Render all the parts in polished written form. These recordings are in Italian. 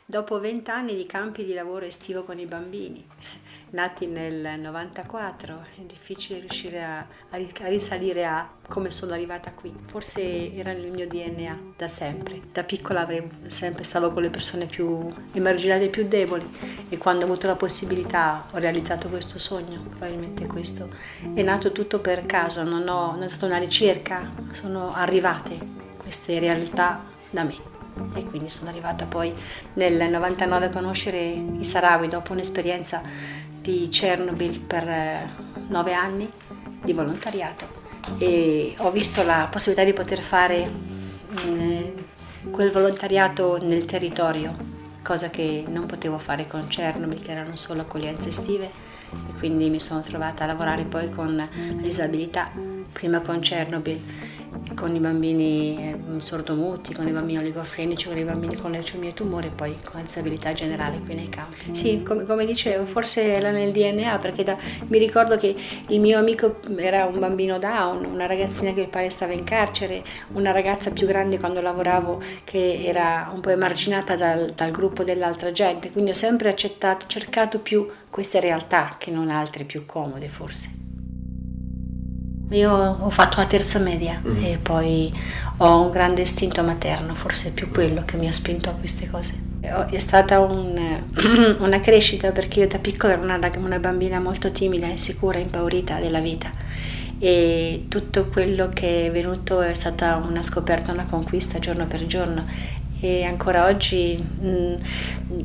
Dopo 20 anni di campi di lavoro estivo con i bambini, nati nel 94, è difficile riuscire a risalire a come sono arrivata qui. Forse era nel mio DNA da sempre. Da piccola sempre stavo con le persone più emarginate e più deboli, e quando ho avuto la possibilità ho realizzato questo sogno. Probabilmente questo è nato tutto per caso, non è stata una ricerca, sono arrivate queste realtà da me. E quindi sono arrivata poi nel 99 a conoscere i Sahrawi dopo un'esperienza di Chernobyl per 9 anni di volontariato, e ho visto la possibilità di poter fare quel volontariato nel territorio, cosa che non potevo fare con Chernobyl, che erano solo accoglienze estive, e quindi mi sono trovata a lavorare poi con la disabilità, prima con Chernobyl, con i bambini sordomuti, con i bambini oligofrenici, con i bambini con leucemia e tumore, e poi con la disabilità generale qui nei campi. Sì, come dicevo, forse era nel DNA, perché mi ricordo che il mio amico era un bambino Down, una ragazzina che il padre stava in carcere, una ragazza più grande quando lavoravo che era un po' emarginata dal gruppo dell'altra gente, quindi ho sempre cercato più queste realtà che non altre più comode forse. Io ho fatto la terza media e poi ho un grande istinto materno, forse è più quello che mi ha spinto a queste cose. È stata una crescita, perché io da piccola ero una bambina molto timida, insicura, impaurita della vita, e tutto quello che è venuto è stata una scoperta, una conquista giorno per giorno, e ancora oggi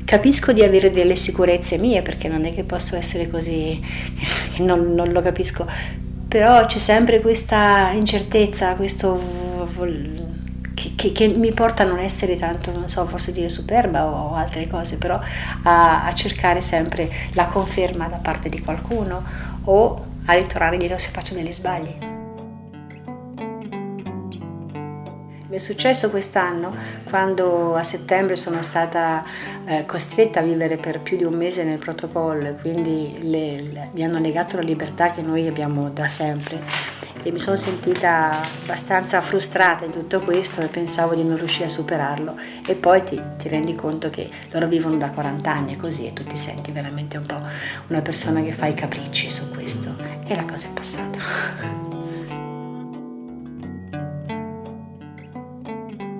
capisco di avere delle sicurezze mie, perché non è che posso essere così, non lo capisco. Però c'è sempre questa incertezza, che mi porta a non essere tanto, non so, forse dire superba o altre cose, però a cercare sempre la conferma da parte di qualcuno, o a ritornare dietro se faccio degli sbagli. Mi è successo quest'anno, quando a settembre sono stata costretta a vivere per più di un mese nel protocollo, e quindi mi hanno negato la libertà che noi abbiamo da sempre, e mi sono sentita abbastanza frustrata in tutto questo, e pensavo di non riuscire a superarlo, e poi ti rendi conto che loro vivono da 40 anni così, e tu ti senti veramente un po' una persona che fa i capricci su questo, e la cosa è passata.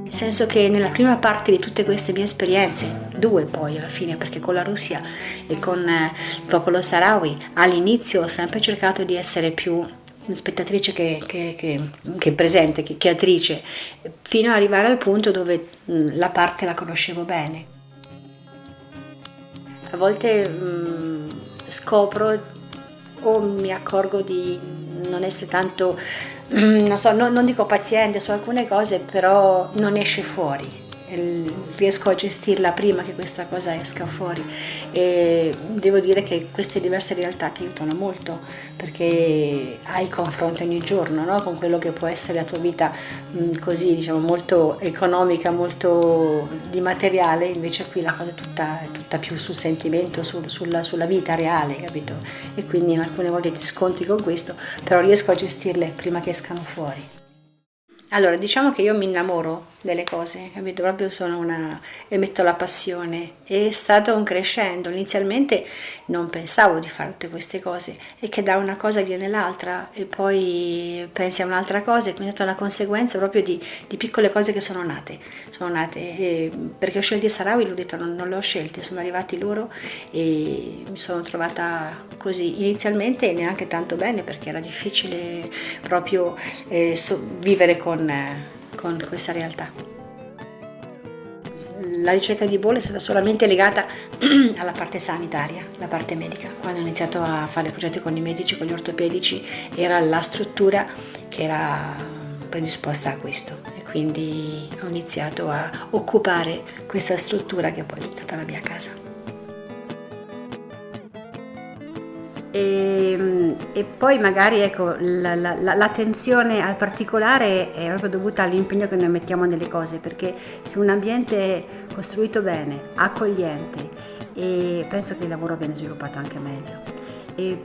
Nel senso che nella prima parte di tutte queste mie esperienze, due poi alla fine, perché con la Russia e con il popolo Sahrawi, all'inizio ho sempre cercato di essere più spettatrice che presente, che attrice, fino ad arrivare al punto dove la parte la conoscevo bene. A volte scopro o mi accorgo di non essere tanto, non so, non dico paziente su alcune cose, però non esce fuori. Riesco a gestirla prima che questa cosa esca fuori, e devo dire che queste diverse realtà ti aiutano molto, perché hai confronti ogni giorno, no? Con quello che può essere la tua vita così, diciamo, molto economica, molto di materiale, invece qui la cosa è tutta più sul sentimento, sulla vita reale, capito? E quindi alcune volte ti scontri con questo, però riesco a gestirle prima che escano fuori. Allora, diciamo che io mi innamoro delle cose, capito? Proprio e metto la passione. È stato un crescendo. Inizialmente non pensavo di fare tutte queste cose, e che da una cosa viene l'altra, e poi pensi a un'altra cosa, e quindi è stata una conseguenza proprio di piccole cose che sono nate. Perché ho scelto i Sahrawi, l'ho detto, non le ho scelte, sono arrivati loro, e mi sono trovata così. Inizialmente neanche tanto bene, perché era difficile proprio vivere con questa realtà. La ricerca di Boll è stata solamente legata alla parte sanitaria, la parte medica. Quando ho iniziato a fare progetti con i medici, con gli ortopedici, era la struttura che era predisposta a questo, e quindi ho iniziato a occupare questa struttura, che poi è diventata la mia casa. E poi magari, ecco, l'attenzione al particolare è proprio dovuta all'impegno che noi mettiamo nelle cose, perché se un ambiente è costruito bene, accogliente, e penso che il lavoro viene sviluppato anche meglio. E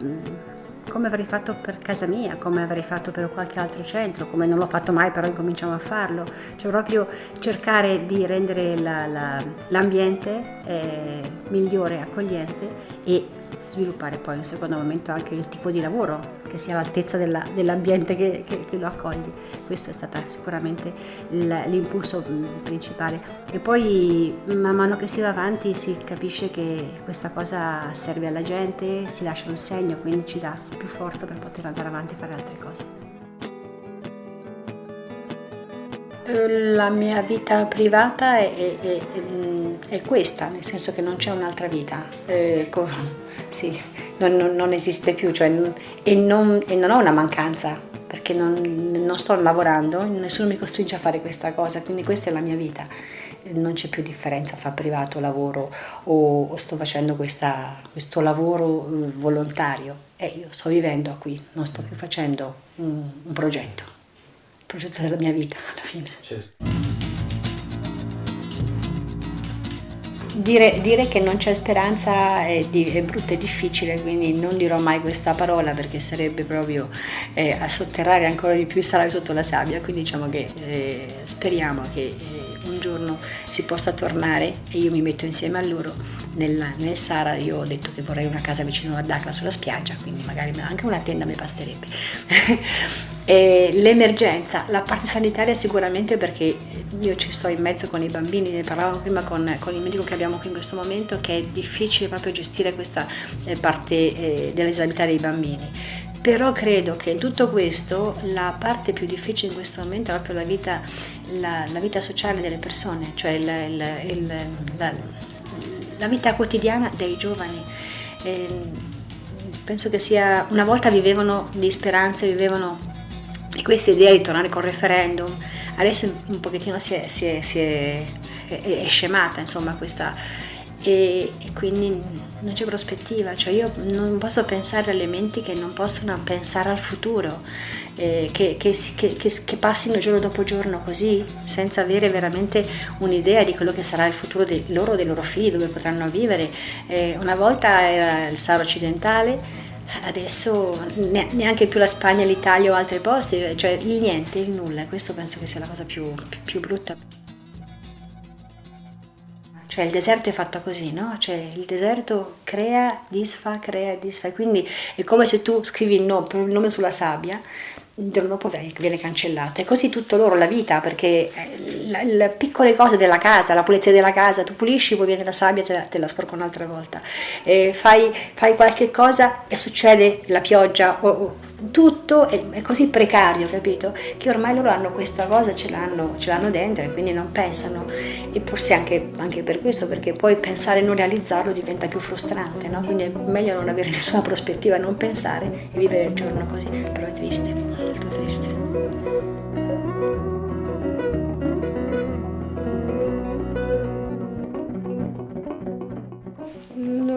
come avrei fatto per casa mia, come avrei fatto per qualche altro centro, come non l'ho fatto mai, però incominciamo a farlo. Cioè proprio cercare di rendere l'ambiente migliore, accogliente, e sviluppare poi in un secondo momento anche il tipo di lavoro che sia all'altezza dell'ambiente che lo accoglie. Questo è stato sicuramente l'impulso principale. E poi man mano che si va avanti si capisce che questa cosa serve alla gente, si lascia un segno, quindi ci dà più forza per poter andare avanti e fare altre cose. La mia vita privata è questa, nel senso che non c'è un'altra vita, sì, non esiste più, cioè, e non ho una mancanza, perché non sto lavorando, nessuno mi costringe a fare questa cosa, quindi questa è la mia vita, non c'è più differenza fra privato, lavoro o sto facendo questo lavoro volontario, e io sto vivendo qui, non sto più facendo un progetto. Il progetto della mia vita alla fine. Certo. Dire che non c'è speranza è brutto e difficile, quindi non dirò mai questa parola perché sarebbe proprio a sotterrare ancora di più il salario sotto la sabbia, quindi diciamo che speriamo che un giorno si possa tornare e io mi metto insieme a loro nel Sahara. Io ho detto che vorrei una casa vicino a Dakhla sulla spiaggia, quindi magari anche una tenda mi basterebbe. E l'emergenza, la parte sanitaria sicuramente, perché io ci sto in mezzo con i bambini, ne parlavamo prima con il medico che abbiamo qui in questo momento, che è difficile proprio gestire questa parte della disabilità dei bambini. Però credo che in tutto questo la parte più difficile in questo momento è proprio la vita sociale delle persone, cioè la vita quotidiana dei giovani. Penso che sia, una volta vivevano di speranze, vivevano di questa idea di tornare col referendum, adesso un pochettino è scemata, insomma, questa, e quindi non c'è prospettiva, cioè io non posso pensare alle menti che non possono pensare al futuro, che passino giorno dopo giorno così, senza avere veramente un'idea di quello che sarà il futuro dei loro figli, dove potranno vivere. Una volta era il Sahara occidentale, adesso neanche più la Spagna, l'Italia o altri posti, cioè il niente, il nulla. Questo penso che sia la cosa più brutta. Cioè il deserto è fatto così, no? Cioè il deserto crea, disfa, quindi è come se tu scrivi il nome sulla sabbia, il giorno dopo viene cancellato. E così tutto loro, la vita, perché le piccole cose della casa, la pulizia della casa, tu pulisci, poi viene la sabbia e te la sporca un'altra volta. Fai qualche cosa e succede la pioggia, tutto è così precario, capito? Che ormai loro hanno questa cosa, ce l'hanno dentro e quindi non pensano. E forse anche per questo, perché poi pensare e non realizzarlo diventa più frustrante, no? Quindi è meglio non avere nessuna prospettiva, non pensare e vivere il giorno così. Però è triste, molto triste.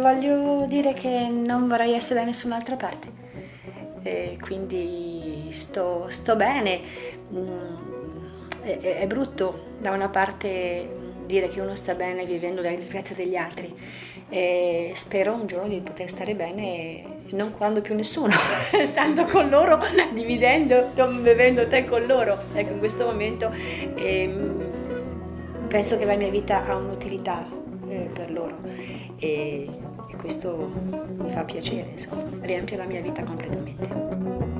Voglio dire che non vorrei essere da nessun'altra parte, quindi sto bene. È brutto da una parte dire che uno sta bene vivendo dalle disgrazie degli altri, e spero un giorno di poter stare bene non curando più nessuno, stando con loro, dividendo, non bevendo tè con loro. Ecco, in questo momento penso che la mia vita ha un'utilità per loro, e questo mi fa piacere, insomma, riempie la mia vita completamente.